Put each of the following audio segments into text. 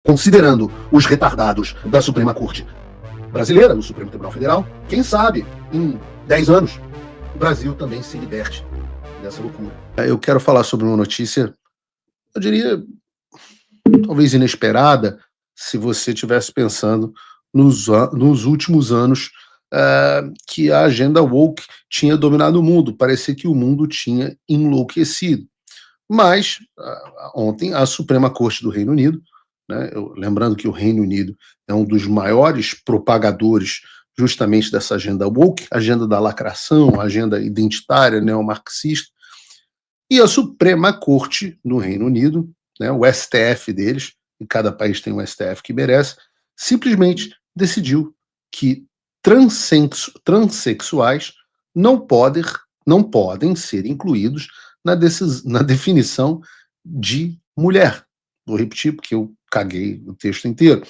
considerando os retardados da Suprema Corte brasileira, do Supremo Tribunal Federal, quem sabe, em 10 anos, o Brasil também se liberte dessa loucura. Eu quero falar sobre uma notícia, eu diria, talvez inesperada, se você estivesse pensando nos últimos anos que a agenda woke tinha dominado o mundo. Parecia que o mundo tinha enlouquecido. Mas, ontem, a Suprema Corte do Reino Unido, né, lembrando que o Reino Unido é um dos maiores propagadores justamente dessa agenda woke, agenda da lacração, agenda identitária, neomarxista, e a Suprema Corte do Reino Unido, né, o STF deles, e cada país tem um STF que merece, simplesmente decidiu que transexuais não podem ser incluídos na definição de mulher. Vou repetir porque eu caguei o texto inteiro.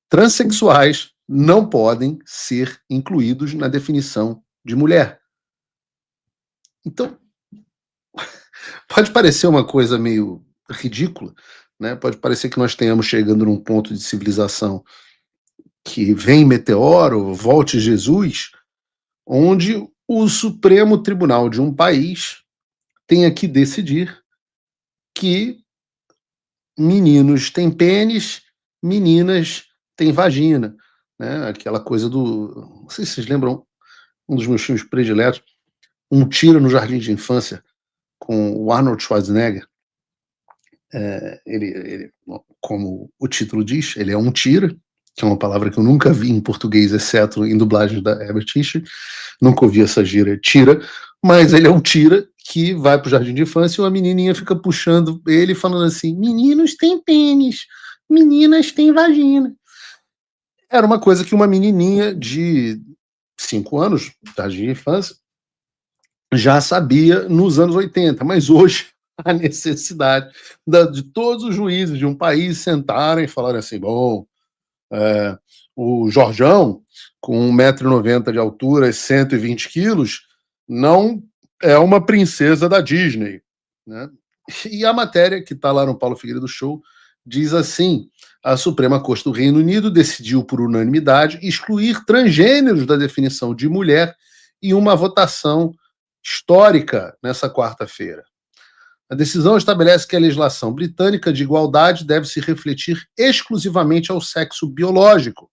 Transsexuais não podem ser incluídos na definição de mulher. Então, pode parecer uma coisa meio ridícula, né? Pode parecer que nós tenhamos chegando num ponto de civilização que vem meteoro, volte Jesus, onde o Supremo Tribunal de um país tenha que decidir que meninos têm pênis, meninas têm vagina, né? Aquela coisa do... Não sei se vocês lembram, um dos meus filmes prediletos, Um Tiro no Jardim de Infância, com o Arnold Schwarzenegger. Ele, como o título diz, ele é um tira, que é uma palavra que eu nunca vi em português, exceto em dublagem da Herbert Fischer. Nunca ouvi essa gíria, tira, mas ele é um tira que vai pro jardim de infância e uma menininha fica puxando ele, falando assim: meninos têm pênis, meninas têm vagina. Era uma coisa que uma menininha de 5 anos, jardim de infância, já sabia nos anos 80, mas hoje a necessidade de todos os juízes de um país sentarem e falarem assim: bom, o Jorjão, com 1,90 m de altura e 120 quilos, não é uma princesa da Disney, né? E a matéria que está lá no Paulo Figueiredo Show diz assim: a Suprema Corte do Reino Unido decidiu por unanimidade excluir transgêneros da definição de mulher em uma votação histórica nessa quarta-feira. A decisão estabelece que a legislação britânica de igualdade deve se refletir exclusivamente ao sexo biológico.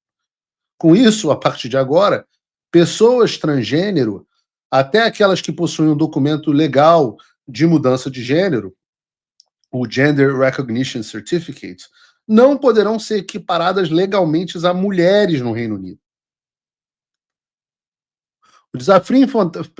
Com isso, a partir de agora, pessoas transgênero, até aquelas que possuem um documento legal de mudança de gênero, o Gender Recognition Certificate, não poderão ser equiparadas legalmente a mulheres no Reino Unido. O desafio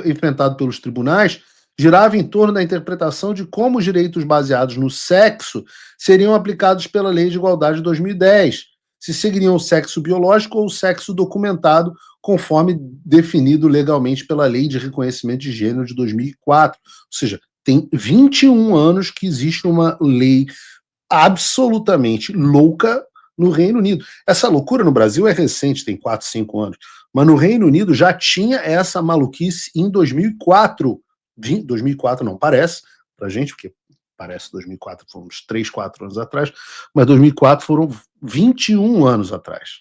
enfrentado pelos tribunais girava em torno da interpretação de como os direitos baseados no sexo seriam aplicados pela Lei de Igualdade de 2010, se seguiriam o sexo biológico ou o sexo documentado, conforme definido legalmente pela Lei de Reconhecimento de Gênero de 2004. Ou seja, tem 21 anos que existe uma lei absolutamente louca no Reino Unido. Essa loucura no Brasil é recente, tem 4, 5 anos, mas no Reino Unido já tinha essa maluquice em 2004. 2004 não parece pra gente, porque parece 2004 foram uns 3, 4 anos atrás, mas 2004 foram 21 anos atrás.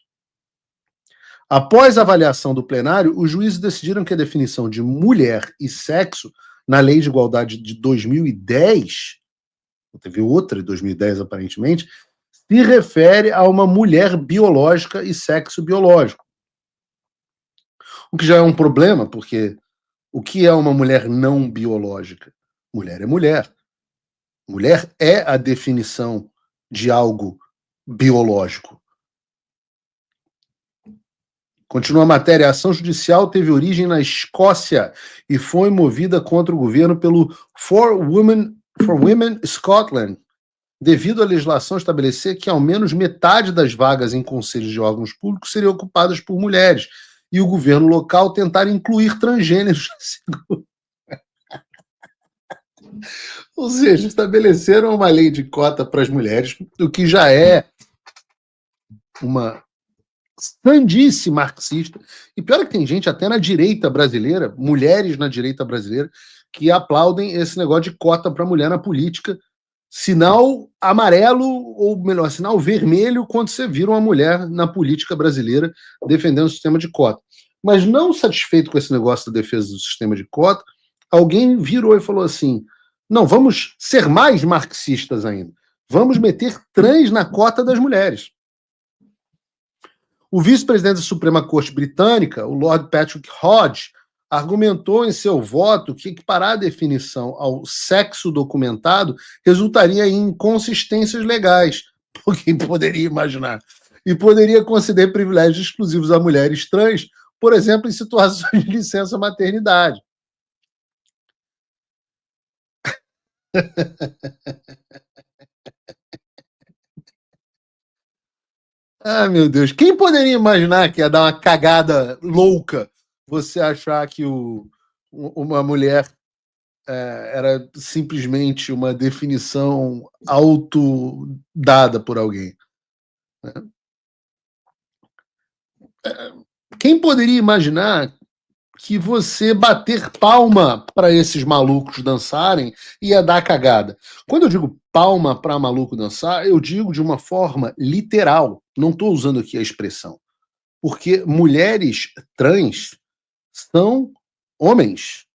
Após a avaliação do plenário, os juízes decidiram que a definição de mulher e sexo na Lei de Igualdade de 2010, teve outra em 2010 aparentemente, se refere a uma mulher biológica e sexo biológico. O que já é um problema, porque o que é uma mulher não biológica? Mulher é mulher. Mulher é a definição de algo biológico. Continua a matéria. A ação judicial teve origem na Escócia e foi movida contra o governo pelo For Women Scotland, devido à legislação estabelecer que ao menos metade das vagas em conselhos de órgãos públicos seriam ocupadas por mulheres, e o governo local tentar incluir transgêneros. Ou seja, estabeleceram uma lei de cota para as mulheres, o que já é uma sandice marxista. E pior é que tem gente até na direita brasileira, mulheres na direita brasileira, que aplaudem esse negócio de cota para mulher na política, Sinal amarelo, ou melhor, sinal vermelho, quando você vira uma mulher na política brasileira defendendo o sistema de cota. Mas não satisfeito com esse negócio da defesa do sistema de cota, alguém virou e falou assim: não, vamos ser mais marxistas ainda. Vamos meter trans na cota das mulheres. O vice-presidente da Suprema Corte Britânica, o Lord Patrick Hodge, argumentou em seu voto que equiparar a definição ao sexo documentado resultaria em inconsistências legais, por quem poderia imaginar, e poderia conceder privilégios exclusivos a mulheres trans, por exemplo, em situações de licença maternidade. Ah, meu Deus. Quem poderia imaginar que ia dar uma cagada louca você achar que uma mulher era simplesmente uma definição auto-dada por alguém? Né? Quem poderia imaginar que você bater palma para esses malucos dançarem ia dar cagada? Quando eu digo palma para maluco dançar, eu digo de uma forma literal. Não estou usando aqui a expressão. Porque mulheres trans são homens.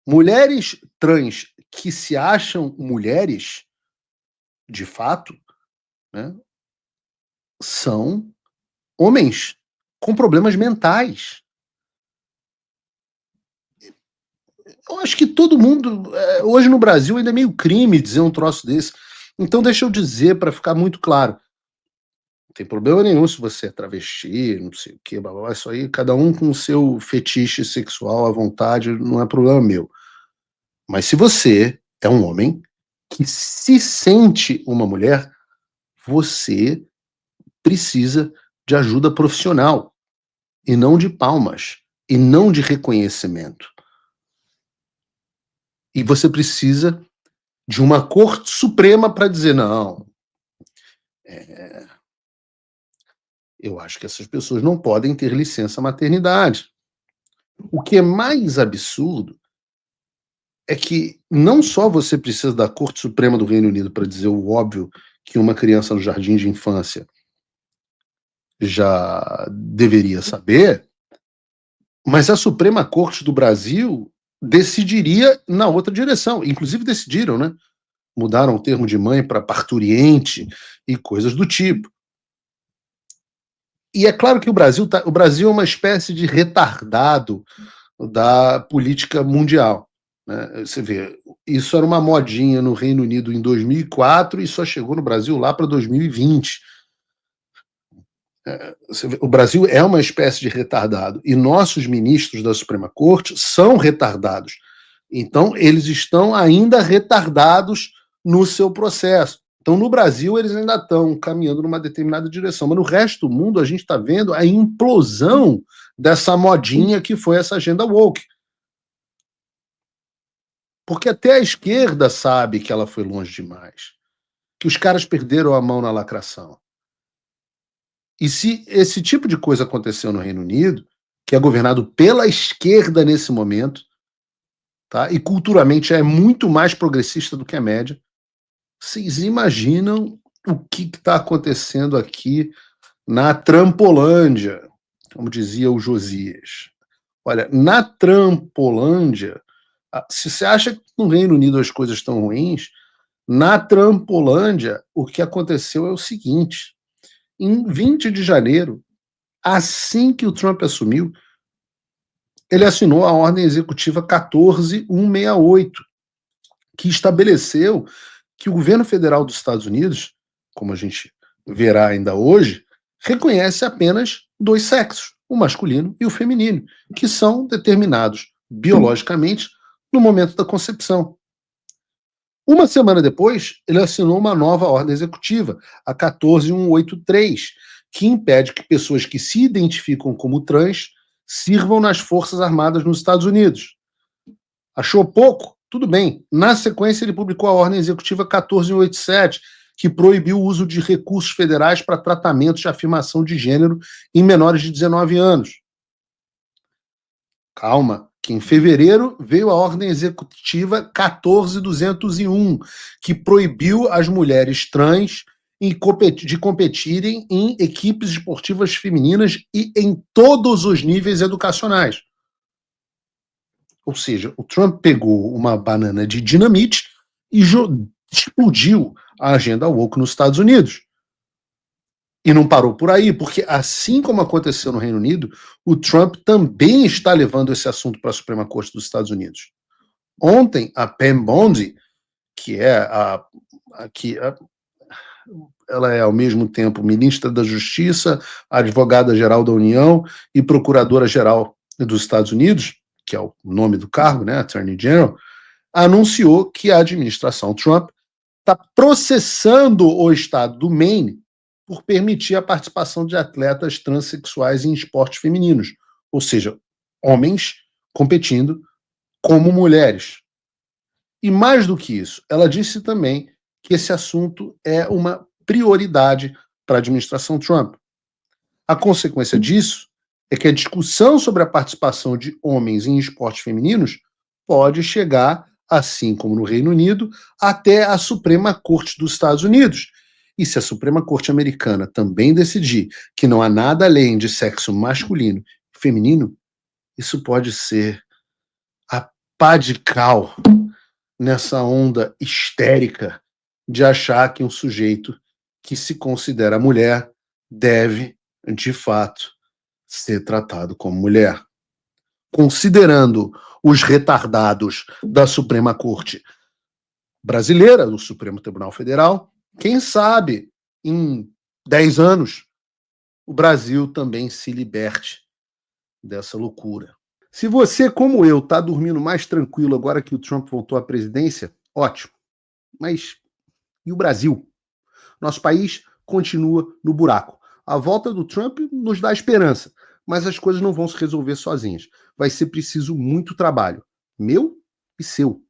Mulheres trans que se acham mulheres, de fato, né, são homens com problemas mentais. Eu acho que todo mundo, hoje no Brasil, ainda é meio crime dizer um troço desse. Então, deixa eu dizer, para ficar muito claro, não tem problema nenhum se você é travesti, não sei o que, blá, blá, blá, isso aí, cada um com o seu fetiche sexual à vontade, não é problema meu. Mas se você é um homem que se sente uma mulher, você precisa de ajuda profissional, e não de palmas, e não de reconhecimento. E você precisa de uma Corte Suprema para dizer: não, eu acho que essas pessoas não podem ter licença maternidade. O que é mais absurdo é que não só você precisa da Corte Suprema do Reino Unido para dizer o óbvio que uma criança no jardim de infância já deveria saber, mas a Suprema Corte do Brasil decidiria na outra direção. Inclusive decidiram, né? Mudaram o termo de mãe para parturiente e coisas do tipo. E é claro que o Brasil é uma espécie de retardado da política mundial. Né? Você vê, isso era uma modinha no Reino Unido em 2004 e só chegou no Brasil lá para 2020. O Brasil é uma espécie de retardado e nossos ministros da Suprema Corte são retardados. Então, eles estão ainda retardados no seu processo. Então, no Brasil, eles ainda estão caminhando numa determinada direção, mas no resto do mundo, a gente está vendo a implosão dessa modinha que foi essa agenda woke. Porque até a esquerda sabe que ela foi longe demais, que os caras perderam a mão na lacração. E se esse tipo de coisa aconteceu no Reino Unido, que é governado pela esquerda nesse momento, tá? E culturalmente é muito mais progressista do que a média, vocês imaginam o que está acontecendo aqui na Trampolândia, como dizia o Josias. Olha, na Trampolândia, se você acha que no Reino Unido as coisas estão ruins, na Trampolândia o que aconteceu é o seguinte: em 20 de janeiro, assim que o Trump assumiu, ele assinou a Ordem Executiva 14168, que estabeleceu que o governo federal dos Estados Unidos, como a gente verá ainda hoje, reconhece apenas dois sexos, o masculino e o feminino, que são determinados biologicamente no momento da concepção. Uma semana depois, ele assinou uma nova ordem executiva, a 14183, que impede que pessoas que se identificam como trans sirvam nas Forças Armadas nos Estados Unidos. Achou pouco? Tudo bem. Na sequência, ele publicou a ordem executiva 14187, que proibiu o uso de recursos federais para tratamentos de afirmação de gênero em menores de 19 anos. Calma, que em fevereiro veio a ordem executiva 14.201, que proibiu as mulheres trans de competirem em equipes esportivas femininas e em todos os níveis educacionais. Ou seja, o Trump pegou uma banana de dinamite e explodiu a agenda woke nos Estados Unidos. E não parou por aí, porque assim como aconteceu no Reino Unido, o Trump também está levando esse assunto para a Suprema Corte dos Estados Unidos. Ontem, a Pam Bondi, que é ela é ao mesmo tempo ministra da Justiça, advogada-geral da União e procuradora-geral dos Estados Unidos, que é o nome do cargo, né, Attorney General, anunciou que a administração Trump está processando o estado do Maine por permitir a participação de atletas transexuais em esportes femininos, ou seja, homens competindo como mulheres. E mais do que isso, ela disse também que esse assunto é uma prioridade para a administração Trump. A consequência disso é que a discussão sobre a participação de homens em esportes femininos pode chegar, assim como no Reino Unido, até a Suprema Corte dos Estados Unidos. E se a Suprema Corte americana também decidir que não há nada além de sexo masculino e feminino, isso pode ser a pá de cal nessa onda histérica de achar que um sujeito que se considera mulher deve, de fato, ser tratado como mulher. Considerando os retardados da Suprema Corte brasileira, do Supremo Tribunal Federal, quem sabe em 10 anos o Brasil também se liberte dessa loucura. Se você, como eu, está dormindo mais tranquilo agora que o Trump voltou à presidência, ótimo. Mas e o Brasil? Nosso país continua no buraco. A volta do Trump nos dá esperança, mas as coisas não vão se resolver sozinhas. Vai ser preciso muito trabalho, meu e seu.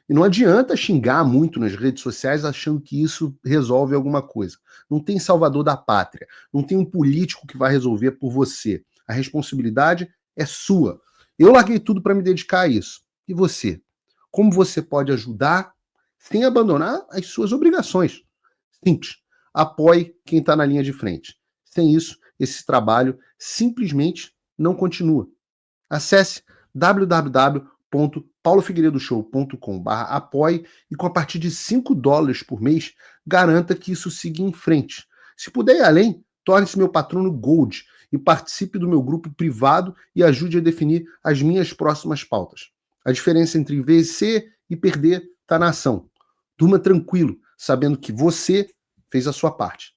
E não adianta xingar muito nas redes sociais achando que isso resolve alguma coisa. Não tem salvador da pátria, não tem um político que vai resolver por você. A responsabilidade é sua. Eu larguei tudo para me dedicar a isso. E você? Como você pode ajudar sem abandonar as suas obrigações? Simples. Apoie quem está na linha de frente. Sem isso, esse trabalho simplesmente não continua. Acesse www.paulofigueiredoshow.com/apoie e com a partir de $5 por mês, garanta que isso siga em frente. Se puder ir além, torne-se meu patrono Gold e participe do meu grupo privado e ajude a definir as minhas próximas pautas. A diferença entre vencer e perder está na ação. Durma tranquilo, sabendo que você fez a sua parte.